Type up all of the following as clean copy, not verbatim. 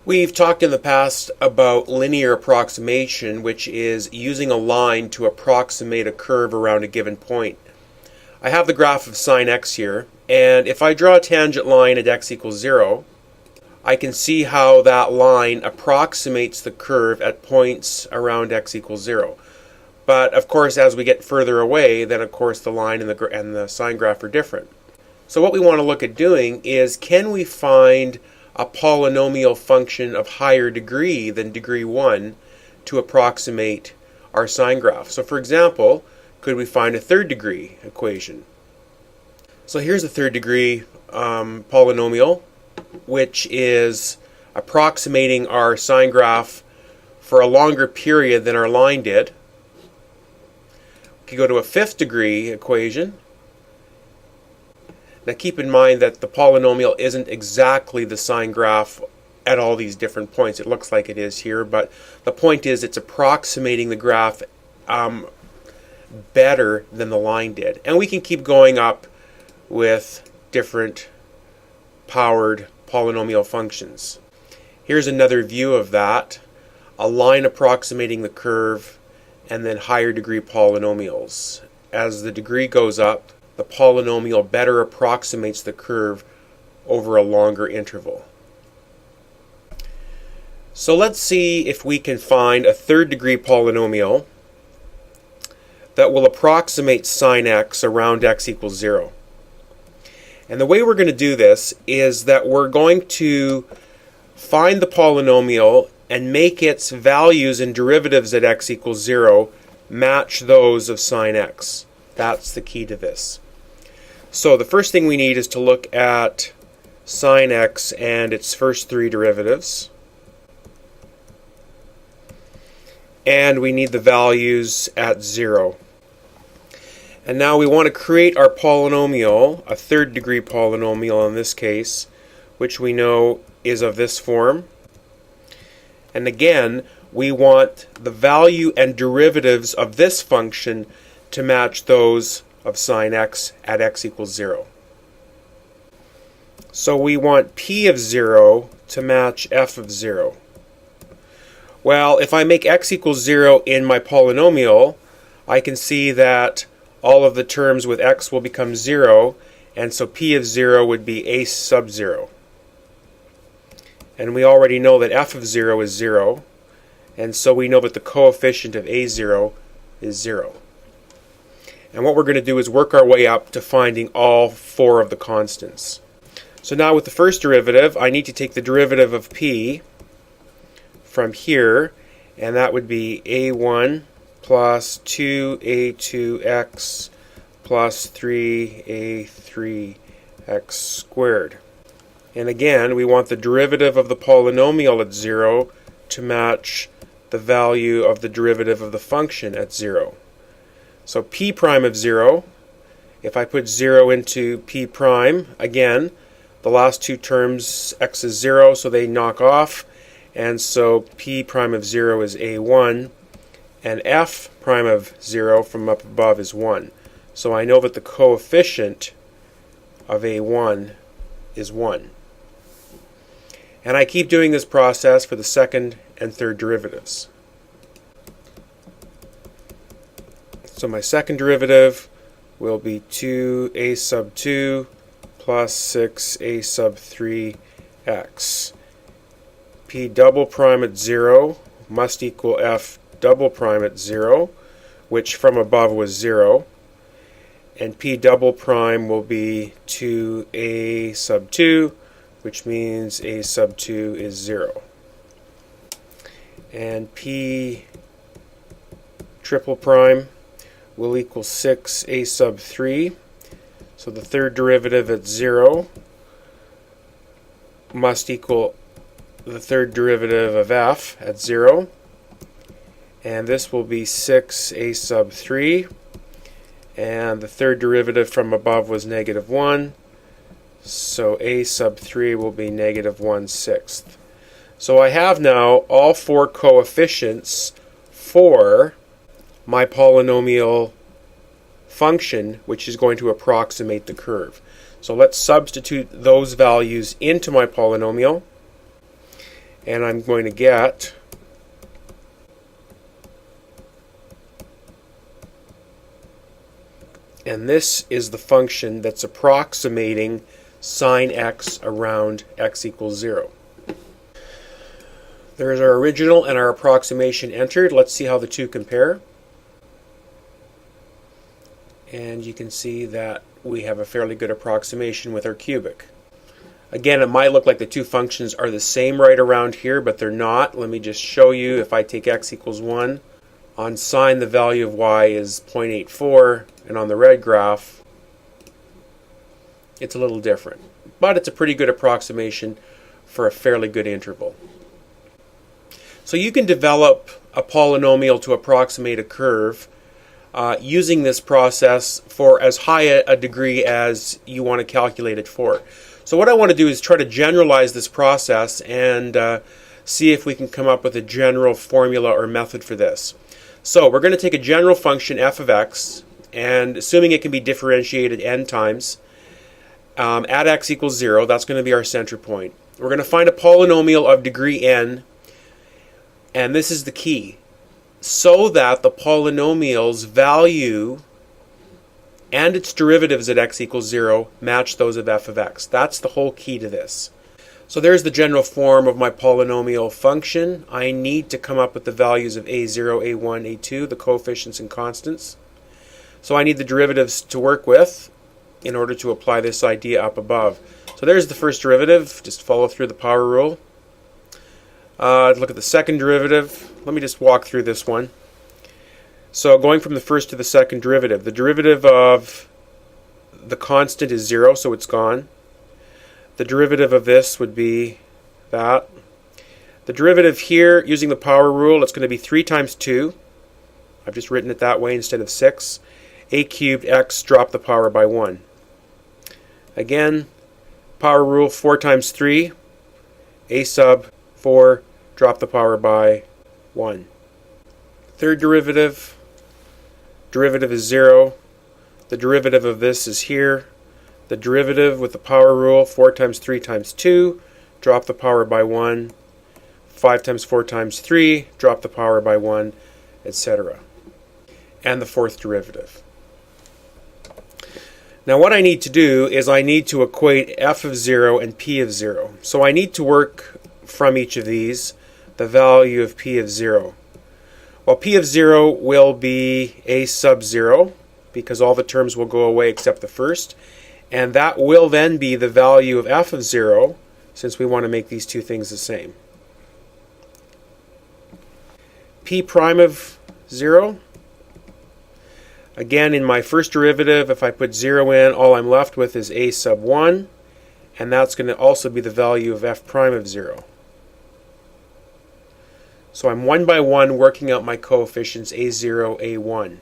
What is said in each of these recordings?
We've talked in the past about linear approximation, which is using a line to approximate a curve around a given point. I have the graph of sine x here, and if I draw a tangent line at x equals 0, I can see how that line approximates the curve at points around x equals 0. But of course, as we get further away, then of course the line and the sine graph are different. So what we want to look at doing is, can we find a polynomial function of higher degree than degree 1 to approximate our sine graph? So for example, could we find a third degree equation? So here's a third degree polynomial, which is approximating our sine graph for a longer period than our line did. We could go to a fifth degree equation. Now keep in mind that the polynomial isn't exactly the sine graph at all these different points. It looks like it is here, but the point is it's approximating the graph better than the line did. And we can keep going up with different powered polynomial functions. Here's another view of that. A line approximating the curve, and then higher degree polynomials. As the degree goes up, the polynomial better approximates the curve over a longer interval. So let's see if we can find a third degree polynomial that will approximate sine x around x equals 0. And the way we're going to do this is that we're going to find the polynomial and make its values and derivatives at x equals 0 match those of sine x. That's the key to this. So the first thing we need is to look at sine x and its first three derivatives. And we need the values at 0. And now we want to create our polynomial, a third degree polynomial in this case, which we know is of this form. And again, we want the value and derivatives of this function to match those of sine x at x equals 0. So we want p of 0 to match f of 0. Well, if I make x equals 0 in my polynomial, I can see that all of the terms with x will become 0, and so p of 0 would be a sub 0. And we already know that f of 0 is 0, and so we know that the coefficient of a0 is 0. And what we're going to do is work our way up to finding all four of the constants. So now with the first derivative, I need to take the derivative of p from here, and that would be a1 plus 2a2x plus 3a3x squared. And again, we want the derivative of the polynomial at 0 to match the value of the derivative of the function at 0. So p prime of 0, if I put 0 into p prime, again, the last two terms, x is 0, so they knock off, and so p prime of 0 is a1, and f prime of 0 from up above is 1. So I know that the coefficient of a1 is 1. And I keep doing this process for the second and third derivatives. So my second derivative will be 2a sub 2 plus 6a sub 3x. P double prime at 0 must equal f double prime at 0, which from above was 0. And p double prime will be 2a sub 2, which means a sub 2 is 0. And p triple prime will equal 6a sub 3. So the third derivative at 0 must equal the third derivative of f at 0. And this will be 6a sub 3. And the third derivative from above was negative 1. So a sub 3 will be negative 1/6. So I have now all four coefficients for my polynomial function, which is going to approximate the curve. So let's substitute those values into my polynomial. and I'm going to get and this is the function that's approximating sine x around x equals 0. There's our original and our approximation entered. Let's see how the two compare. And you can see that we have a fairly good approximation with our cubic. Again, it might look like the two functions are the same right around here, but they're not. Let me just show you. If I take x equals 1, on sine the value of y is 0.84, and on the red graph it's a little different. But it's a pretty good approximation for a fairly good interval. So you can develop a polynomial to approximate a curve using this process for as high a degree as you want to calculate it for. So what I want to do is try to generalize this process and see if we can come up with a general formula or method for this. So we're going to take a general function f of x, and assuming it can be differentiated n times, at x equals 0, that's going to be our center point. We're going to find a polynomial of degree n, and this is the key, so that the polynomial's value and its derivatives at x equals 0 match those of f of x. That's the whole key to this. So there's the general form of my polynomial function. I need to come up with the values of a0, a1, a2, the coefficients and constants. So I need the derivatives to work with in order to apply this idea up above. So there's the first derivative. Just follow through the power rule. Look at the second derivative. Let me just walk through this one. So going from the first to the second derivative, the derivative of the constant is 0, so it's gone. The derivative of this would be that. The derivative here, using the power rule, it's going to be 3 times 2. I've just written it that way instead of 6. A cubed x, drop the power by 1. Again, power rule, 4 times 3. A sub 4, drop the power by 1. Third derivative is 0. The derivative of this is here. The derivative with the power rule, 4 times 3 times 2, drop the power by 1. 5 times 4 times 3, drop the power by 1, etc. And the fourth derivative. Now what I need to do is I need to equate f of 0 and p of 0. So I need to work from each of these the value of p of 0. Well, p of 0 will be a sub 0 because all the terms will go away except the first. And that will then be the value of f of 0, since we want to make these two things the same. P prime of 0. Again, in my first derivative, if I put 0 in, all I'm left with is a sub 1. And that's going to also be the value of f prime of 0. So I'm one by one working out my coefficients a0, a1.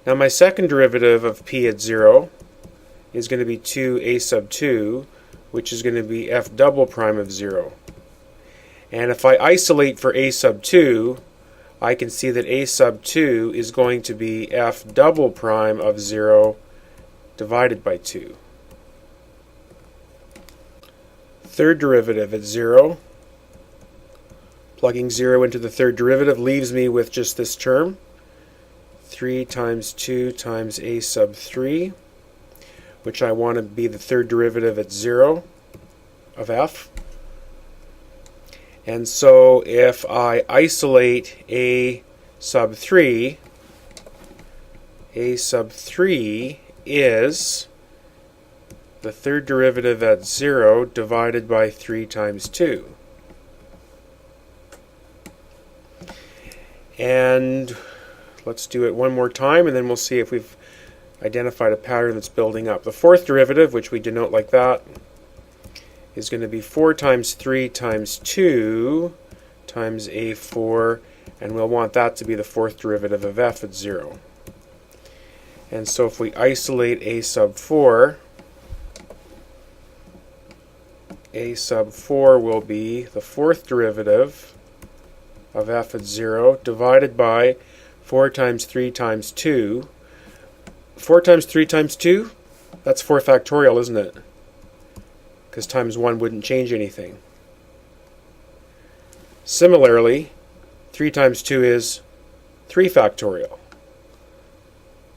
Now my second derivative of p at 0 is going to be 2 a sub 2, which is going to be f double prime of 0. And if I isolate for a sub 2, I can see that a sub 2 is going to be f double prime of 0 divided by 2. Third derivative at 0. Plugging 0 into the third derivative leaves me with just this term. 3 times 2 times a sub 3, which I want to be the third derivative at 0 of f. And so if I isolate a sub 3, a sub 3 is the third derivative at 0 divided by 3 times 2. And let's do it one more time, and then we'll see if we've identified a pattern that's building up. The fourth derivative, which we denote like that, is going to be 4 times 3 times 2 times a4, and we'll want that to be the fourth derivative of f at 0. And so if we isolate a sub 4, a sub 4 will be the fourth derivative of f at 0 divided by 4 times 3 times 2. 4 times 3 times 2, that's 4 factorial, isn't it? Because times 1 wouldn't change anything. Similarly, 3 times 2 is 3 factorial.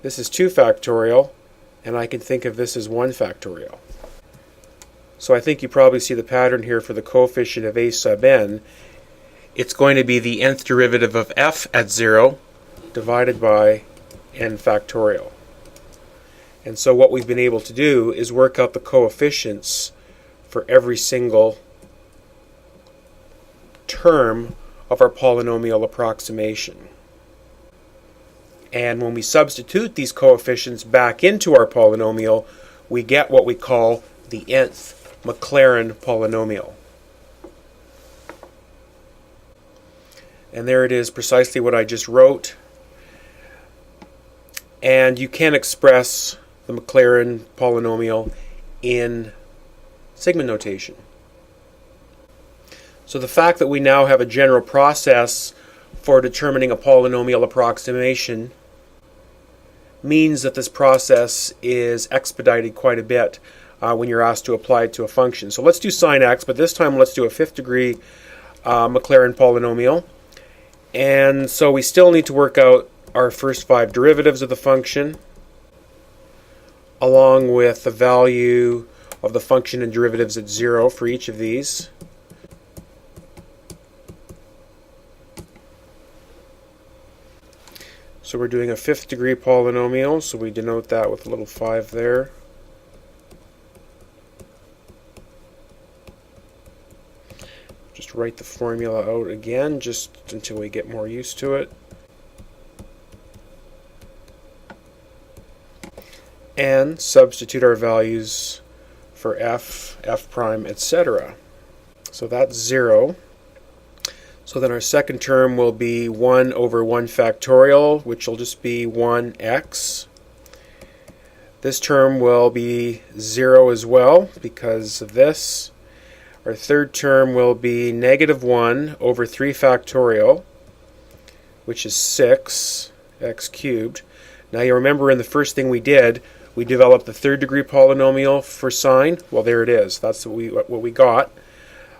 This is 2 factorial, and I can think of this as 1 factorial. So I think you probably see the pattern here for the coefficient of a sub n. It's going to be the nth derivative of f at 0 divided by n factorial. And so what we've been able to do is work out the coefficients for every single term of our polynomial approximation. And when we substitute these coefficients back into our polynomial, we get what we call the nth Maclaurin polynomial. And there it is, precisely what I just wrote. And you can express the Maclaurin polynomial in sigma notation. So the fact that we now have a general process for determining a polynomial approximation means that this process is expedited quite a bit when you're asked to apply it to a function. So let's do sine x, but this time let's do a 5th degree Maclaurin polynomial. And so we still need to work out our first 5 derivatives of the function, along with the value of the function and derivatives at 0 for each of these. So we're doing a 5th degree polynomial, so we denote that with a little 5 there. Just write the formula out again, just until we get more used to it. And substitute our values for f, f prime, etc. So that's 0. So then our second term will be 1 over 1 factorial, which will just be 1x. This term will be 0 as well because of this. Our third term will be negative 1 over 3 factorial, which is 6, x cubed. Now you remember in the first thing we did, we developed the 3rd degree polynomial for sine. Well, there it is. That's what we got.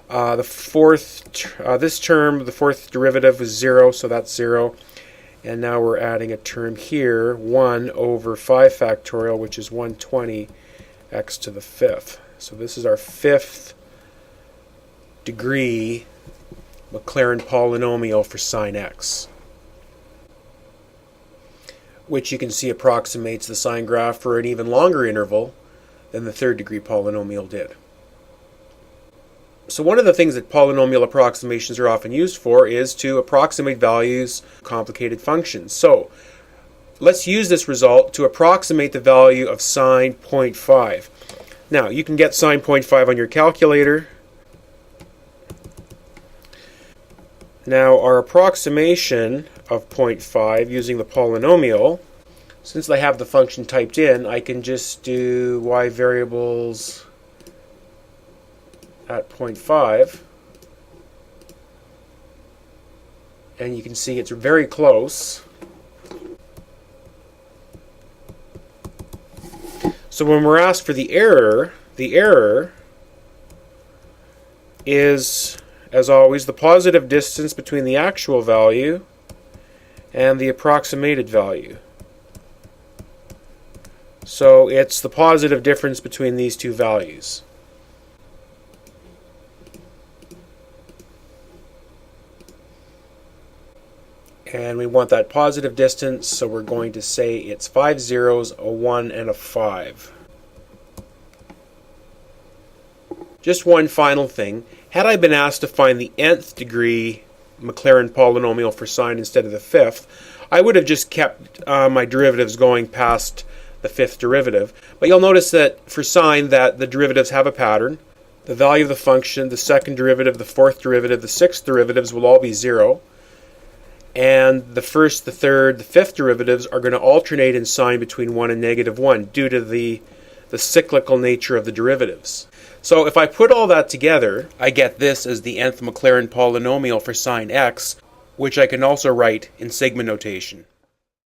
The this term, the 4th derivative was 0, so that's 0. And now we're adding a term here, 1 over 5 factorial, which is 120 x to the 5th. So this is our 5th degree Maclaurin polynomial for sine x, which you can see approximates the sine graph for an even longer interval than the 3rd degree polynomial did. So one of the things that polynomial approximations are often used for is to approximate values of complicated functions. So let's use this result to approximate the value of sine 0.5. Now you can get sine 0.5 on your calculator. Now our approximation of 0.5 using the polynomial, since I have the function typed in, I can just do y variables at 0.5, and you can see it's very close. So when we're asked for the error is, as always, the positive distance between the actual value and the approximated value. So it's the positive difference between these two values. And we want that positive distance, so we're going to say it's 5 zeros, a 1, and a 5. Just one final thing. Had I been asked to find the nth degree Maclaurin polynomial for sine instead of the 5th, I would have just kept my derivatives going past the 5th derivative. But you'll notice that for sine that the derivatives have a pattern. The value of the function, the 2nd derivative, the 4th derivative, the 6th derivatives will all be 0. And the 1st, the 3rd, the 5th derivatives are going to alternate in sign between 1 and negative 1 due to the cyclical nature of the derivatives. So if I put all that together, I get this as the nth Maclaurin polynomial for sine x, which I can also write in sigma notation.